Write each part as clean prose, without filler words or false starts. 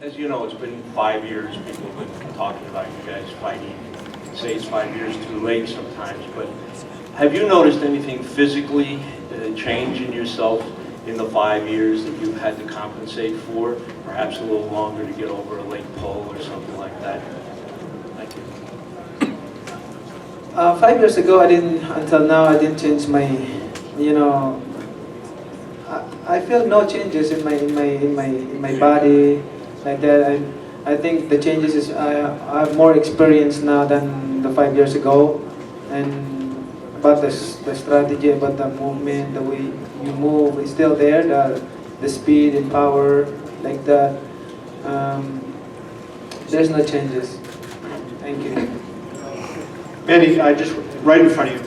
As you know, it's been 5 years. People have been talking about you guys fighting. Say it's 5 years too late sometimes, but have you noticed anything physically change in yourself in the 5 years that you've had to compensate for? Perhaps a little longer to get over a late pull or something like that? Thank you. 5 years ago, until now, I didn't change my, I feel no changes in my body like that. I think the changes is I have more experience now than the 5 years ago, and about the strategy, about the movement, the way you move is still there. The speed and power like that. There's no changes. Thank you. Manny, just right in front of you,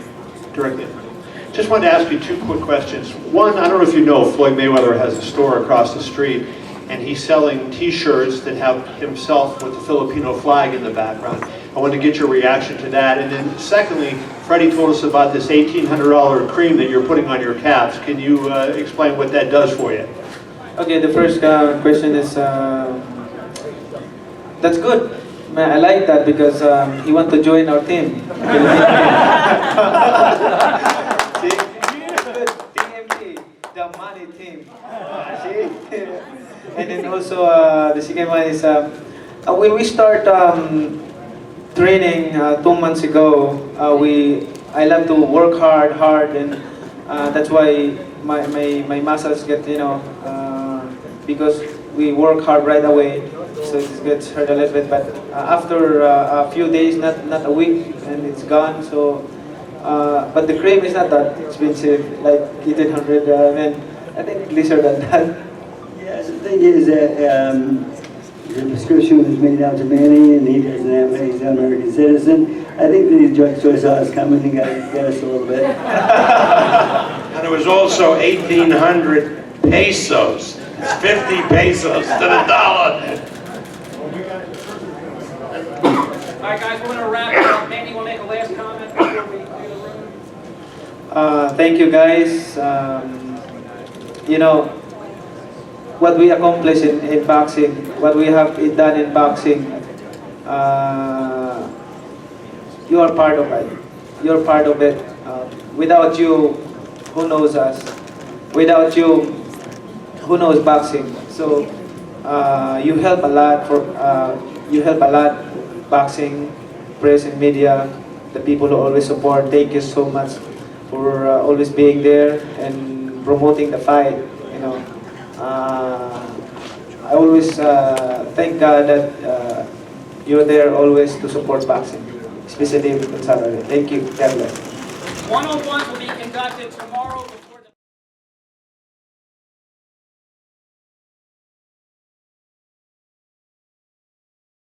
directly in front of you. Just wanted to ask you two quick questions. One, I don't know if you know, Floyd Mayweather has a store across the street, and he's selling T-shirts that have himself with the Filipino flag in the background. I wanted to get your reaction to that. And then secondly, Freddie told us about this $1,800 cream that you're putting on your caps. Can you explain what that does for you? Okay, the first question is, that's good. I like that because he want to join our team. See? Good. TMT, the money team. See? And then also, the second one is, when we start training 2 months ago, I love to work hard, and that's why my muscles get, because we work hard right away, so it gets hurt a little bit. But after a few days, not a week, and it's gone. So, but the cream is not that expensive, like 1,800. And I think lesser than that. Yes, the thing is that the prescription was made out to Manny, and he doesn't have, he's an American citizen. I think that these drugstore saws coming and got us a little bit. And it was also 1,800 pesos. It's 50 pesos to the dollar. All right, guys, we're going to wrap it up. Manny will make a last comment before we leave the room. Thank you, guys. What we accomplish in boxing, what we have done in boxing, you are part of it. You're part of it. Without you, who knows us? Without you, who knows boxing? So you help a lot boxing, press and media, the people who always support. Thank you so much for always being there and promoting the fight. I always thank God that you're there always to support boxing, especially on Saturday. Thank you. God bless. 101 will be conducted tomorrow.